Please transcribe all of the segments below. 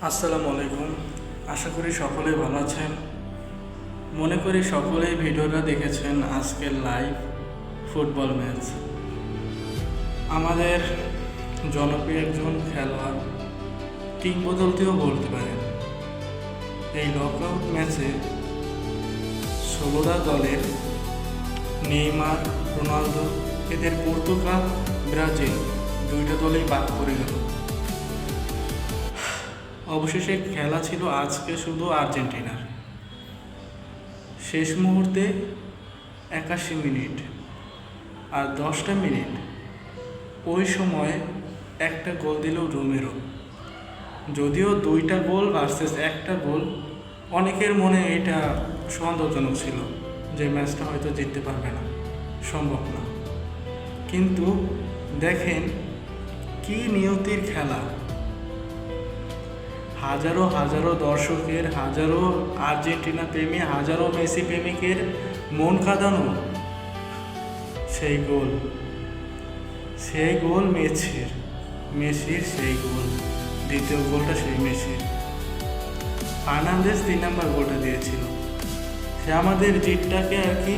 আসসালামু আলাইকুম। আশা করি সকলেই ভালো আছেন। মনে করি সকলেই ভিডিওটা দেখেছেন আজকের লাইভ ফুটবল ম্যাচ। আমাদের জনপ্রিয় একজন খেলোয়াড়, কিংবদন্তিও বলতে পারেন, এই নকআউট ম্যাচে 16টা দলের নেইমার, রোনালদো, এদের পর্তুগাল, ব্রাজিল দুইটা দলেই বাদ পড়ে গেল। অবশেষে খেলা ছিল আজকে শুধু আর্জেন্টিনার। শেষ মুহূর্তে 81 মিনিট আর 10টা মিনিট ওই সময় একটা গোল দিল রোমেরো। যদিও 2টা গোল ভার্সেস একটা গোল, অনেকের মনে এটা সন্দেহজনক ছিল যে ম্যাচটা হয়তো জিততে পারবে না, সম্ভব না। কিন্তু দেখেন কি নিয়তির খেলা। হাজারো হাজারো দর্শকের, হাজারো আর্জেন্টিনা প্রেমী, হাজারো মেসি প্রেমিকের মন কাঁদানো সেই গোল মেসির সেই গোল। দ্বিতীয় গোলটা সেই মেসির। ফার্নান্দেজ 3 নম্বর গোলটা দিয়েছিল। সে আমাদের জিতটাকে আর কি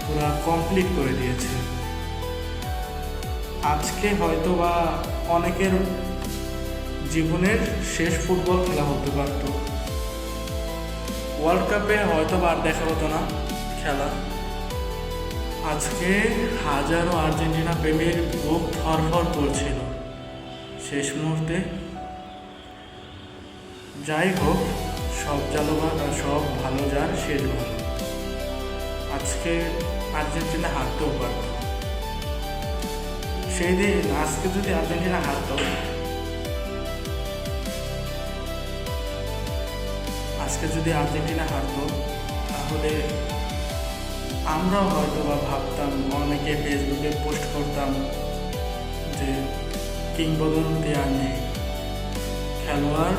পুরা কমপ্লিট করে দিয়েছে। আজকে হয়তো বা অনেকের জীবনের শেষ ফুটবল খেলা হতে পারত। ওয়ার্ল্ড কাপে হয়তো আর দেখা হতো না খেলা। আজকে হাজারো আর্জেন্টিনা প্রেমীর বুক ধরফর করছিল শেষ মুহূর্তে। যাই হোক, সব ভালো যার শেষ ভালো। আজকে আর্জেন্টিনা হারতেও পারত। সেই দিন আজকে যদি আর্জেন্টিনা হারতো তাহলে আমরাও হয়তো বা ভাবতাম, অনেকে ফেসবুকে পোস্ট করতাম যে কিংবদন্তি আর নেই, খেলোয়াড়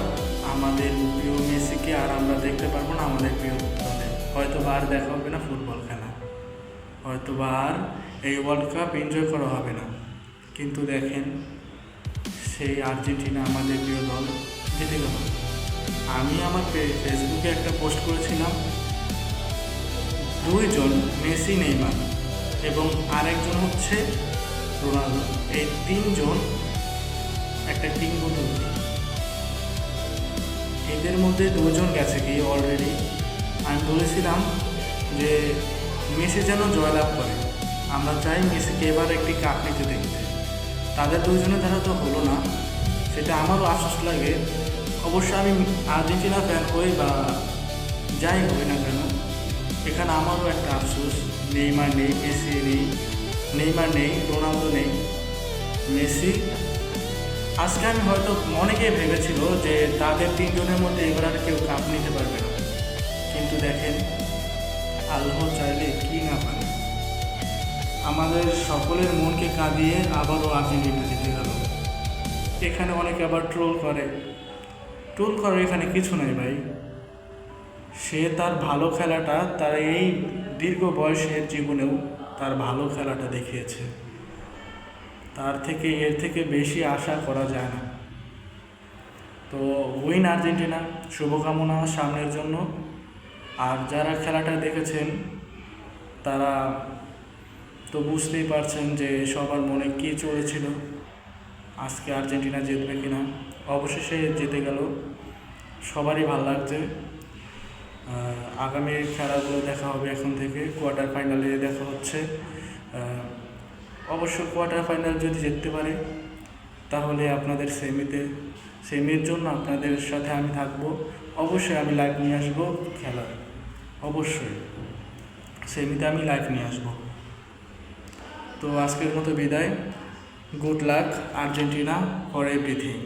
আমাদের প্রিয় মেসিকে আর আমরা দেখতে পারবো না আমাদের প্রিয় দলে, হয়তো বা আর দেখা হবে না ফুটবল খেলা, হয়তো বা আর এই ওয়ার্ল্ড কাপ এনজয় করা হবে না। কিন্তু দেখেন, সেই আর্জেন্টিনা আমাদের প্রিয় দল জিতে গেল। আমি আমার ফেসবুকে একটা পোস্ট করেছিলাম, 2 জন মেসি, নেইমার এবং আরেকজন হচ্ছে রোনালদো, এই 3 জন একটা কিংবদন্তি। এদের মধ্যে 2 জন গেছে কি অলরেডি। আমি বলেছিলাম যে মেসি যেন জয়লাভ করে, আমরা চাই মেসিকে এবার একটি কাপ নিতে দেখতে। তাদের 2 জনের দ্বারা তো হলো না, সেটা আমারও আফসোস লাগে। অবশ্য আমি আর্জেন্টিনা ফ্যান হই বা যাই হই না কেন, এখানে আমারও একটা আফসোস, নেইমার নেই, মেসি নেই, নেইমার নেই, রোনালদো নেই, মেসি। আজকে আমি হয়তো অনেকেই ভেবেছিল যে তাদের 3 জনের মধ্যে এবার আর কেউ কাপ নিতে পারবে না। কিন্তু দেখেন, আল্লাহ চাইলে কি না পারে, আমাদের সকলের মনকে কাঁদিয়ে আবারও আর্জেন্টিনা জিতে গেল। এখানে অনেকে আবার ট্রোল করে, এখানে কিছু নেই ভাই। সে তার ভালো খেলাটা, তার এই দীর্ঘ বয়সের জীবনেও তার ভালো খেলাটা দেখিয়েছে। এর থেকে বেশি আশা করা যায় না। তো উইন আর্জেন্টিনা, শুভকামনা সামনের জন্য। আর যারা খেলাটা দেখেছেন তারা তো বুঝতেই পারছেন যে সবার মনে কী চলেছিল, আজকে আর্জেন্টিনা জিতবে কিনা। অবশেষে জিতে গেল, সবারই ভালো লাগছে। আগামী খেলাগুলো দেখা হবে এখন থেকে। কোয়ার্টার ফাইনালে দেখা হচ্ছে। অবশ্য কোয়ার্টার ফাইনাল যদি জিততে পারে তাহলে আপনাদের সেমির জন্য আপনাদের সাথে আমি থাকবো। অবশ্যই আমি লাইভ নিয়ে আসবো খেলার, অবশ্যই সেমিতে আমি লাইভ নিয়ে আসবো। তো আজকের মতো বিদায়। Good luck Argentina for everything.